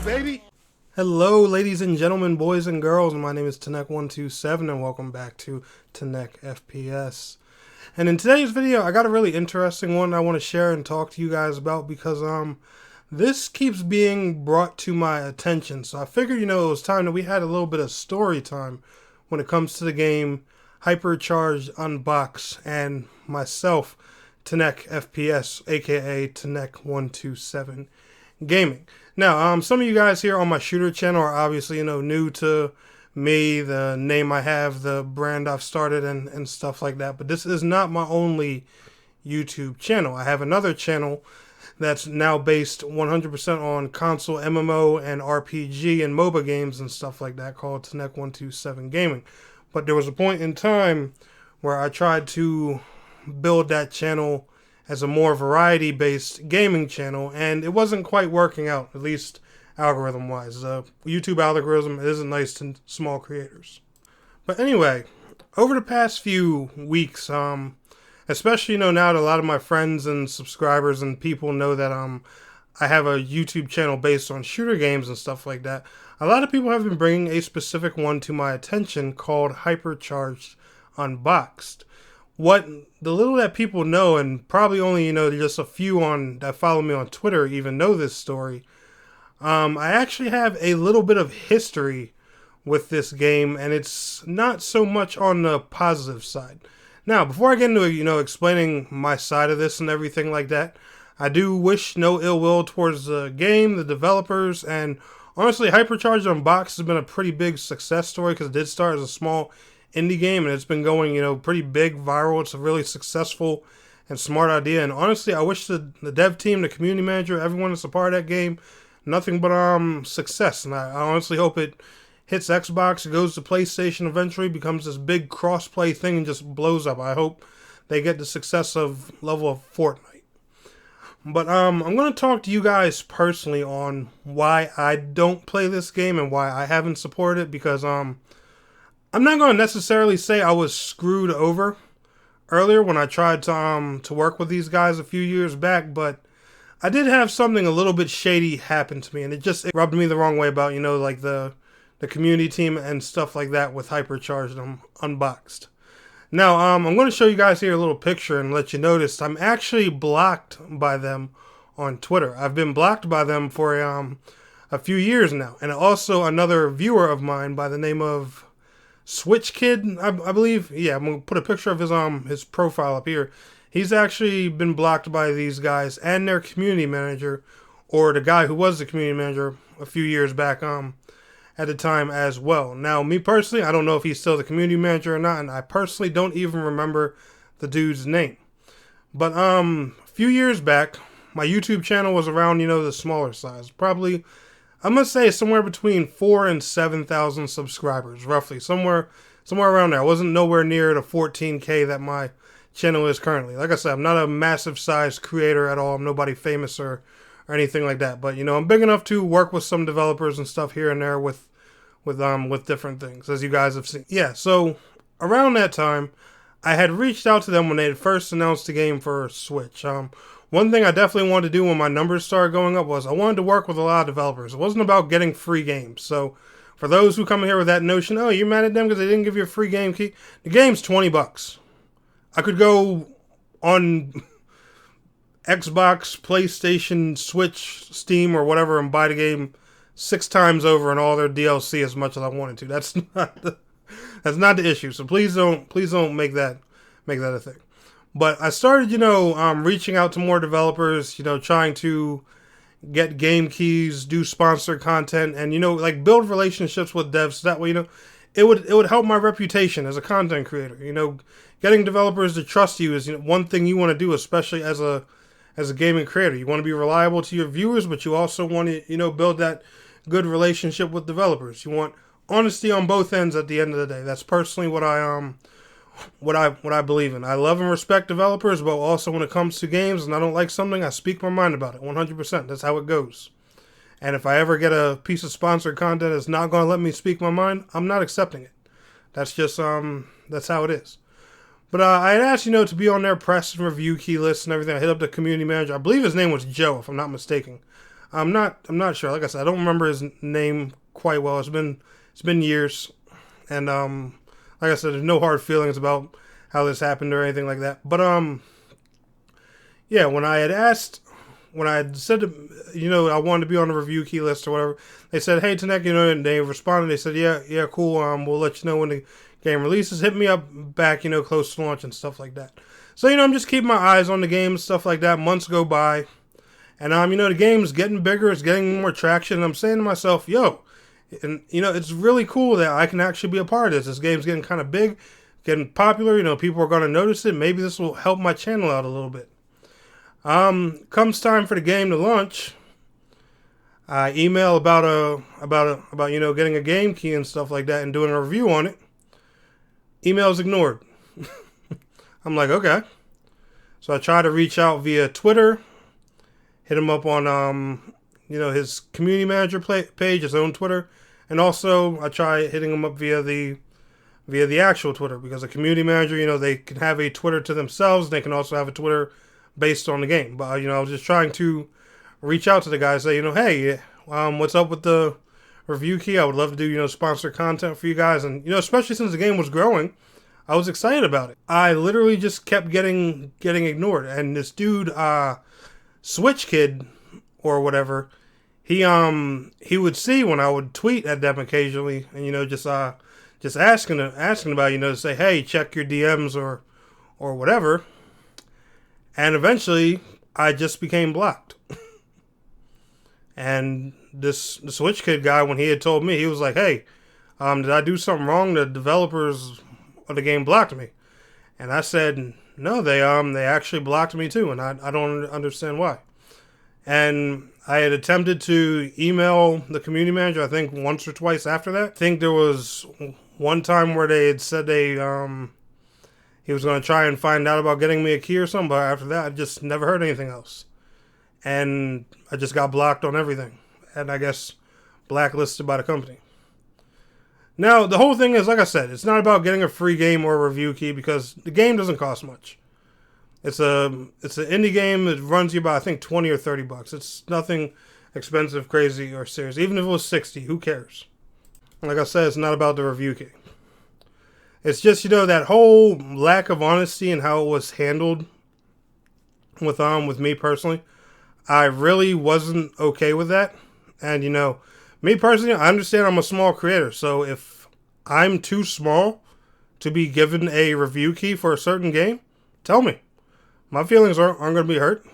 baby. Hello, ladies and gentlemen, boys and girls. My name is Tanek127, and welcome back to Tanek FPS. And in today's video, I got a really interesting one I want to share and talk to you guys about because this keeps being brought to my attention. So I figured, it was time that we had a little bit of story time when it comes to the game Hypercharge Unboxed and myself, Tanek FPS, aka Tanek127 Gaming. Now, some of you guys here on my shooter channel are obviously, new to me, the name I have, the brand I've started, and stuff like that. But this is not my only YouTube channel. I have another channel that's now based 100% on console MMO and RPG and MOBA games and stuff like that called Tanek127 Gaming. But there was a point in time where I tried to build that channel as a more variety-based gaming channel, and it wasn't quite working out, at least algorithm-wise. The YouTube algorithm isn't nice to small creators. But anyway, over the past few weeks, especially, now that a lot of my friends and subscribers and people know that I have a YouTube channel based on shooter games and stuff like that, a lot of people have been bringing a specific one to my attention called Hypercharge Unboxed. What the little that people know, and probably only, just a few that follow me on Twitter even know this story, I actually have a little bit of history with this game, and it's not so much on the positive side. Now, before I get into, explaining my side of this and everything like that, I do wish no ill will towards the game, the developers, and honestly, Hypercharge Unboxed has been a pretty big success story because it did start as a small indie game, and it's been going, pretty big, viral. It's a really successful and smart idea, and honestly, I wish the dev team, the community manager, everyone that's a part of that game, nothing but success, and I honestly hope it hits Xbox, goes to PlayStation eventually, becomes this big cross-play thing, and just blows up. I hope they get the success of level of Fortnite. But I'm going to talk to you guys personally on why I don't play this game and why I haven't supported it, because I'm not going to necessarily say I was screwed over earlier when I tried to work with these guys a few years back, but I did have something a little bit shady happen to me, and it rubbed me the wrong way about, like the community team and stuff like that with Hypercharged Unboxed. Now, I'm going to show you guys here a little picture and let you notice I'm actually blocked by them on Twitter. I've been blocked by them for a few years now, and also another viewer of mine by the name of Switch Kid, I believe. Yeah, I'm going to put a picture of his profile up here. He's actually been blocked by these guys and their community manager, or the guy who was the community manager a few years back at the time as well. Now, me personally, I don't know if he's still the community manager or not, and I personally don't even remember the dude's name. But a few years back, my YouTube channel was around, the smaller size. Probably, I must say, somewhere between 4,000 and 7,000 subscribers, roughly. Somewhere around there. I wasn't nowhere near the 14K that my channel is currently. Like I said, I'm not a massive size creator at all. I'm nobody famous or anything like that. But, I'm big enough to work with some developers and stuff here and there with different things, as you guys have seen. Yeah, so around that time, I had reached out to them when they had first announced the game for Switch. One thing I definitely wanted to do when my numbers started going up was I wanted to work with a lot of developers. It wasn't about getting free games. So for those who come in here with that notion, oh, you're mad at them because they didn't give you a free game key, the game's $20. I could go on Xbox, PlayStation, Switch, Steam, or whatever and buy the game 6 times over and all their DLC as much as I wanted to. That's not the issue. So please don't make that a thing. But I started, reaching out to more developers, trying to get game keys, do sponsored content, and, build relationships with devs. So that way, it would help my reputation as a content creator. Getting developers to trust you is one thing you want to do, especially as a gaming creator. You want to be reliable to your viewers, but you also want to, build that good relationship with developers. You want honesty on both ends at the end of the day. That's personally what I believe in. I love and respect developers, but also when it comes to games and I don't like something, I speak my mind about it 100%. That's how it goes. And if I ever get a piece of sponsored content that's not going to let me speak my mind, I'm not accepting it. That's just that's how it is. But I had asked, to be on their press and review key list and everything. I hit up the community manager. I believe his name was Joe, if I'm not mistaken. I'm not sure. Like I said, I don't remember his name quite well. It's been years, and like I said, there's no hard feelings about how this happened or anything like that. But yeah, when I had said, I wanted to be on the review key list or whatever, they said, hey, Tanek, and they responded. They said, yeah, cool. We'll let you know when the game releases. Hit me up back, close to launch and stuff like that. So, I'm just keeping my eyes on the game, stuff like that. Months go by. And, the game's getting bigger. It's getting more traction. And I'm saying to myself, and, it's really cool that I can actually be a part of this. This game's getting kind of big, getting popular. People are going to notice it. Maybe this will help my channel out a little bit. Comes time for the game to launch. I email about getting a game key and stuff like that and doing a review on it. Email's ignored. I'm like, okay. So I try to reach out via Twitter, hit him up on his community manager page, his own Twitter, and also I try hitting him up via the actual Twitter, because a community manager, they can have a Twitter to themselves. They can also have a Twitter based on the game. But I was just trying to reach out to the guy, say, hey, what's up with the review key? I would love to do sponsor content for you guys, and especially since the game was growing, I was excited about it. I literally just kept getting ignored, and this dude, Switch Kid or whatever, he would see when I would tweet at them occasionally, and just asking about to say, hey, check your DMs or whatever. And eventually, I just became blocked. And the Switch Kid guy, when he had told me, he was like, hey, did I do something wrong? The developers of the game blocked me. And I said, no, they actually blocked me too, and I don't understand why. And I had attempted to email the community manager, I think once or twice after that. I think there was one time where they had said he was going to try and find out about getting me a key or something, but after that, I just never heard anything else. And I just got blocked on everything. And I guess blacklisted by the company. Now, the whole thing is, like I said, it's not about getting a free game or a review key, because the game doesn't cost much. It's an indie game that runs you about, I think, 20 or 30 bucks. It's nothing expensive, crazy, or serious. Even if it was 60, who cares? Like I said, it's not about the review key. It's just, that whole lack of honesty and how it was handled with me personally. I really wasn't okay with that. And, me personally, I understand I'm a small creator. So if I'm too small to be given a review key for a certain game, tell me. My feelings aren't going to be hurt.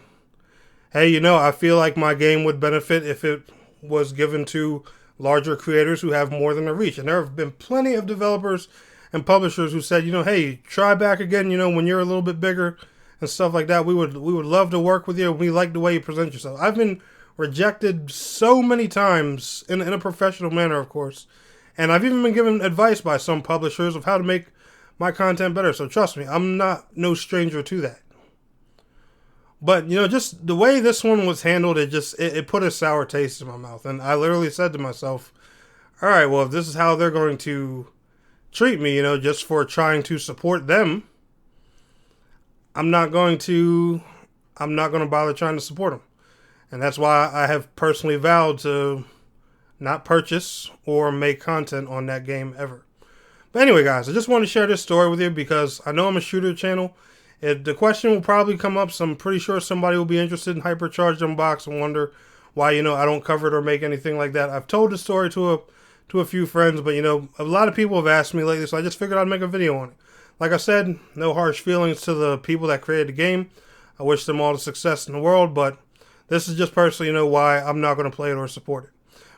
Hey, I feel like my game would benefit if it was given to larger creators who have more than a reach. And there have been plenty of developers and publishers who said, hey, try back again, when you're a little bit bigger and stuff like that. We would love to work with you. We like the way you present yourself. I've been rejected so many times in a professional manner, of course. And I've even been given advice by some publishers of how to make my content better. So trust me, I'm no stranger to that. But, just the way this one was handled, it put a sour taste in my mouth. And I literally said to myself, all right, well, if this is how they're going to treat me, just for trying to support them, I'm not going to bother trying to support them. And that's why I have personally vowed to not purchase or make content on that game ever. But anyway, guys, I just want to share this story with you because I know I'm a shooter channel. The question will probably come up, so I'm pretty sure somebody will be interested in Hypercharge Unboxed and wonder why, I don't cover it or make anything like that. I've told the story to a few friends, but, a lot of people have asked me lately, so I just figured I'd make a video on it. Like I said, no harsh feelings to the people that created the game. I wish them all the success in the world, but this is just personally, why I'm not going to play it or support it.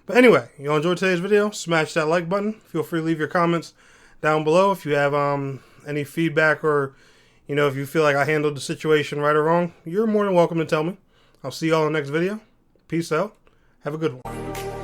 But anyway, you all enjoyed today's video, smash that like button. Feel free to leave your comments down below if you have any feedback, or if you feel like I handled the situation right or wrong. You're more than welcome to tell me. I'll see you all in the next video. Peace out. Have a good one.